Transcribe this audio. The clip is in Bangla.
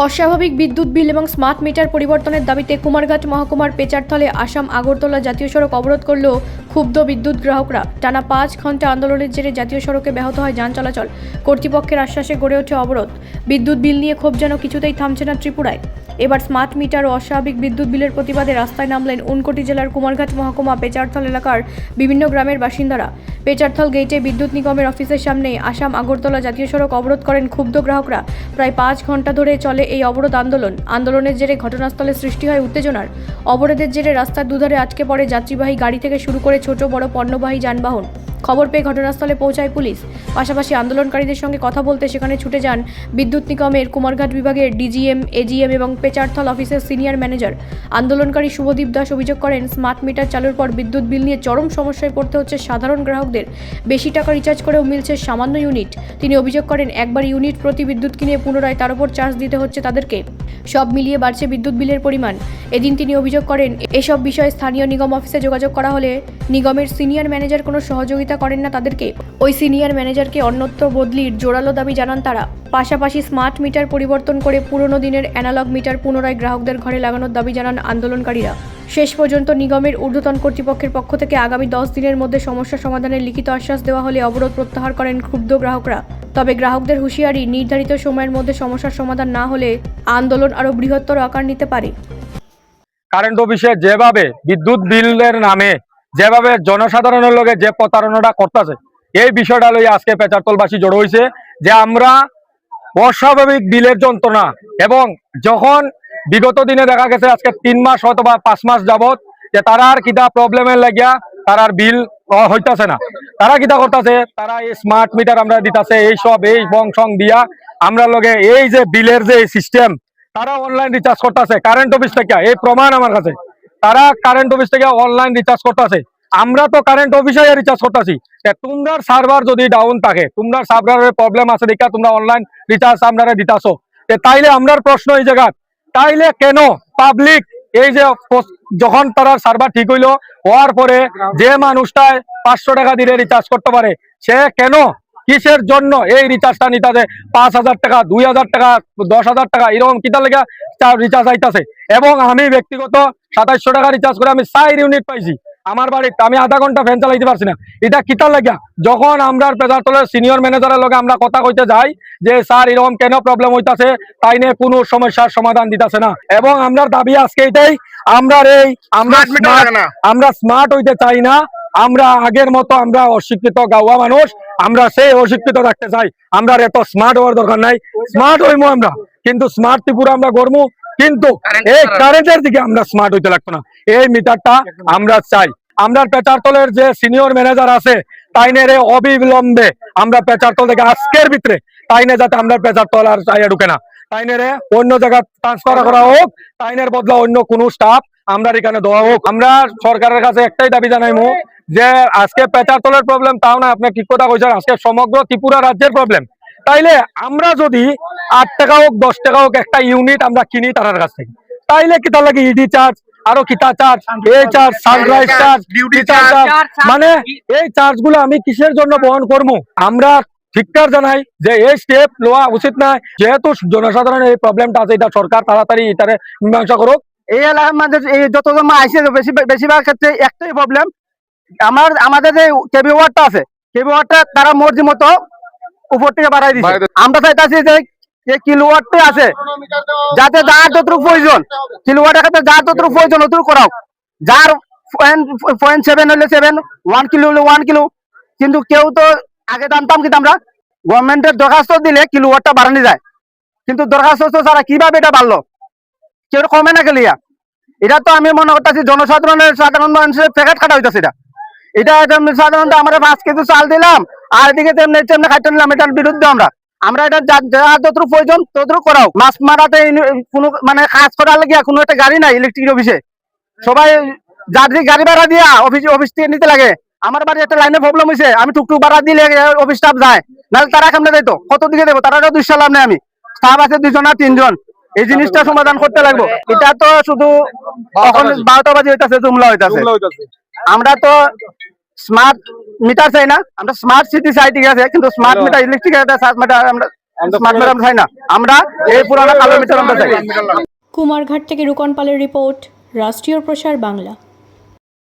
অস্বাভাবিক বিদ্যুৎ বিল এবং স্মার্ট মিটার পরিবর্তনের দাবিতে কুমারঘাট মহকুমার পেচারথলে আসাম আগরতলা জাতীয় সড়ক অবরোধ করল ক্ষুব্ধ বিদ্যুৎ গ্রাহকরা। টানা 5 ঘন্টা আন্দোলনের জেরে জাতীয় সড়কে ব্যাহত হয় যান চলাচল। কর্তৃপক্ষের আশ্বাসে গড়ে ওঠে অবরোধ। বিদ্যুৎ বিল নিয়ে ক্ষোভ যেন কিছুতেই থামছে না ত্রিপুরায়। এবার স্মার্ট মিটার ও অস্বাভাবিক বিদ্যুৎ বিলের প্রতিবাদে রাস্তায় নামলেন ঊনকোটি জেলার কুমারঘাট মহকুমা পেচারথল এলাকার বিভিন্ন গ্রামের বাসিন্দারা। পেচারথল গেটে বিদ্যুৎ নিগমের অফিসের সামনে আসাম আগরতলা জাতীয় সড়ক অবরোধ করেন ক্ষুব্ধ গ্রাহকরা। প্রায় 5 ঘন্টা ধরে চলে এই অবরোধ আন্দোলনের জেরে ঘটনাস্থলে সৃষ্টি হয় উত্তেজনার। অবরোধের জেরে রাস্তার দুধারে আটকে পড়ে যাত্রীবাহী গাড়ি থেকে শুরু করে ছোট বড় পণ্যবাহী যানবাহন। খবর পেয়ে ঘটনাস্থলে পৌঁছায় পুলিশ। পাশাপাশি আন্দোলনকারীদের সঙ্গে কথা বলতে সেখানে ছুটে যান বিদ্যুৎ নিগমের কুমারঘাট বিভাগের ডিজিএম, এজিএম এবং পেচারথল অফিসের সিনিয়র ম্যানেজার। আন্দোলনকারী শুভদীপ দাস অভিযোগ করেন, স্মার্ট মিটার চালুর পর বিদ্যুৎ বিল নিয়ে চরম সমস্যায় পড়তে হচ্ছে সাধারণ গ্রাহকদের। বেশি টাকা রিচার্জ করেও মিলছে সামান্য ইউনিট। তিনি অভিযোগ করেন, একবার ইউনিট প্রতি বিদ্যুৎ কিনে পুনরায় তার উপর চার্জ দিতে হচ্ছে তাদেরকে। সব মিলিয়ে বাড়ছে বিদ্যুৎ বিলের পরিমাণ। এদিন তিনি অভিযোগ করেন, এসব বিষয়ে স্থানীয় নিগম অফিসে যোগাযোগ করা হলে নিগমের সিনিয়র ম্যানেজার কোনো সহযোগিতা করেন না তাদেরকে। ওই সিনিয়র ম্যানেজারকে অন্যত্র বদলির জোরালো দাবি জানান তারা। পাশাপাশি স্মার্ট মিটার পরিবর্তন করে পুরনো দিনের অ্যানালগ মিটার পুনরায় গ্রাহকদের ঘরে লাগানোর দাবি জানান আন্দোলনকারীরা। শেষ পর্যন্ত নিগমের ঊর্ধ্বতন কর্তৃপক্ষের পক্ষ থেকে আগামী 10 দিনের মধ্যে সমস্যা সমাধানের লিখিত আশ্বাস দেওয়া হলে অবরোধ প্রত্যাহার করেন ক্ষুব্ধ গ্রাহকরা। তবে গ্রাহকদের হুঁশিয়ারি, নির্ধারিত সময়ের মধ্যে সমস্যার সমাধান না হলে আন্দোলন আরও বৃহত্তর আকার নিতে পারে। কারেন্ট অফিসে যেভাবে বিদ্যুৎ বিলের নামে যেভাবে জনসাধারণের লগে যে প্রতারণাটা করতেছে, এই বিষয়টা লইয়া আজকে পেচারতলবাসী জড়ো হয়েছে যে আমরা অস্বাভাবিক বিলের যন্ত্রণা এবং যখন বিগত দিনে দেখা গেছে আজকে 3 মাস অথবা 5 মাস যাবত যে তারার কিটা প্রবলেমের লাগিয়া তারার বিল হইতাছে না। তারা কিটা করতেছে, তারা এই স্মার্ট মিটার আমরা দিতেছে, এইসব এই বংশং দিয়া আমরা লগে এই যে বিলের যে সিস্টেম, তারা অনলাইন রিচার্জ করতেছে কারেন্ট অফিস থেকে। এই প্রমাণ আমার কাছে, তারা কারেন্ট অফিস থেকে অনলাইন রিচার্জ করতেছে। আমরা তো কারেন্ট অফিসে রিচার্জ করতেছি। তোমরা সার্ভার যদি ডাউন থাকে, তোমরা সার্ভারের প্রবলেম আছে দেখা তোমরা অনলাইন রিচার্জ আমরা দিতাছো, তাইলে আমরার প্রশ্ন এই জায়গা, তাইলে কেন পাবলিক এই যে যখন তারা সার্ভার ঠিক হইলো হওয়ার পরে যে মানুষটায় 500 টাকা দিয়ে রিচার্জ করতে পারে, সে কেন কিসের জন্য এই রিচার্জটা নিতে 5,000 টাকা, 2,000 টাকা, 10,000 টাকা এরকম কিতা লেগে রিচার্জ আইতাছে। এবং আমি ব্যক্তিগত 2700 টাকা রিচার্জ করে আমি 4 ইউনিট পাইছি আমার বাড়িতে। আমি আধা ঘন্টা ফ্যান চালাইতে পারছি না। এটা কিতা লাগিয়া যখন আমরা পেচারতলের সিনিয়র ম্যানেজারের লগে আমরা কথা কইতে যাই যে স্যার এরকম কেন প্রবলেম হইতাছে, তাই নিয়ে কোনো সমস্যার সমাধান দিতেছে না। এবং আমরা দাবি আজকে এটাই, আমরা স্মার্ট হইতে চাই না। আমরা আগের মতো আমরা অশিক্ষিত গাওয়া মানুষ, আমরা সেই অশিক্ষিত রাখতে চাই। আমরা এত স্মার্ট হওয়ার দরকার নাই, স্মার্ট হইমু আমরা, কিন্তু স্মার্ট ত্রিপুরা আমরা গড়মু, কিন্তু এই কারেন্টের দিকে আমরা স্মার্ট হইতে লাগতো না। এই মিটারটা আমরা চাই। আমরা পেচারতলের যে সিনিয়র ম্যানেজার আছে তাইনের অবিলম্বে আমরা পেচারতল থেকে আজকের ভিতরে তাইনে যাতে আমরা পেচারতল আর চাইয়া ঢুকে না, তাইনের অন্য জায়গা ট্রান্সফার করা হোক, তাইনের বদলা অন্য কোনো স্টাফ আমরা এখানে দেওয়া হোক। আমরা সরকারের কাছে একটাই দাবি জানাইমু যে আজকে পেচারতলের প্রবলেম তাও না, আপনি ঠিক কথা কইছেন, আজকে সমগ্র ত্রিপুরা রাজ্যের প্রবলেম। তাইলে আমরা যদি 8 টাকা হোক 10 টাকা হোক একটা ইউনিট আমরা কিনি তার কাছ থেকে, তাইলে কিতা লাগে ইডি চার্জ, আরো কিতা চার্জ, এই charge, sunrise charge, duty charge, মানে এই চার্জ গুলো আমি কিসের জন্য বহন করবো? আমরা ঠিকঠাক জানাই যে এই স্টেপ নেওয়া উচিত না। যেহেতু জনসাধারণের এই প্রবলেমটা আছে, এটা সরকার তাড়াতাড়ি এটারে মীমাংসা করুক। এই এলাকার মধ্যে যতজন আইসে বেশিরভাগ ক্ষেত্রে একটাই প্রবলেম, আমাদের যে কেবি ওয়ার্ডটা আছে, কেবি ওয়ার্ডটা তারা মর্জি মতো উপর থেকে বাড়াই দিচ্ছে। আমরা চাইতেছি যে কিলোওয়াটটা আছে যাতে যার যতটুকু প্রয়োজন, কিলোওয়াটের ক্ষেত্রে যার যতটুকু প্রয়োজন অতটুকু করাও। যার 0.7 হলে 7, 1 কিলো হলে 1 কিলো। কিন্তু কেউ তো আগে জানতাম কিন্তু আমরা গভর্নমেন্টের দরখাস্ত দিলে কিলোওয়াটটা বাড়ানো যায়, কিন্তু দরখাস্ত ছাড়া কিভাবে এটা বাড়লো? কেউ কমে না গেলিয়া। এটা তো আমি মনে করতেছি সাধারণ মানুষের প্যাকেট কাটা হইতেছে। এটা সাধারণত আমরা 5 কেজি চাল দিলাম আর এদিকে তেমনি খাইতে নিলাম। এটার বিরুদ্ধে আমরা এটা যতটুকু প্রয়োজন ততটুকু করাও। মাছ মারাতে কোনো মানে কাজ করার লাগিয়া কোনো একটা গাড়ি নাই ইলেকট্রিক অফিসে, সবাই যাত্রী গাড়ি ভাড়া দিয়া অফিস থেকে নিতে লাগে। আমার বাড়ি একটা লাইনে প্রবলেম হয়েছে, আমি টুকটুক ভাড়া দিলে অফিস স্টাফ যায়, নাহলে তারা কেমনে যাইতো, কত দিকে দেবো? তারা 200 লাভ নেই। আমি স্টাফ আছে 2 জন আর 3 জন, এই জিনিসটা সমাধান করতে লাগবো। এটা তো শুধু এখন 12টা বাজে হইতাছে, জুমলা হইতাছে। আমরা তো স্মার্ট মিটার চাই না, আমরা স্মার্ট সিটি চাই, ঠিক আছে, কিন্তু স্মার্ট মিটার ইলেকট্রিক মিটার আমরা স্মার্ট মিটার আমরা চাই না, আমরা এই পুরানো কালো মিটার আমরা চাই। কুমারঘাট থেকে রুকন পালের রিপোর্ট, রাষ্ট্রীয় প্রসার বাংলা।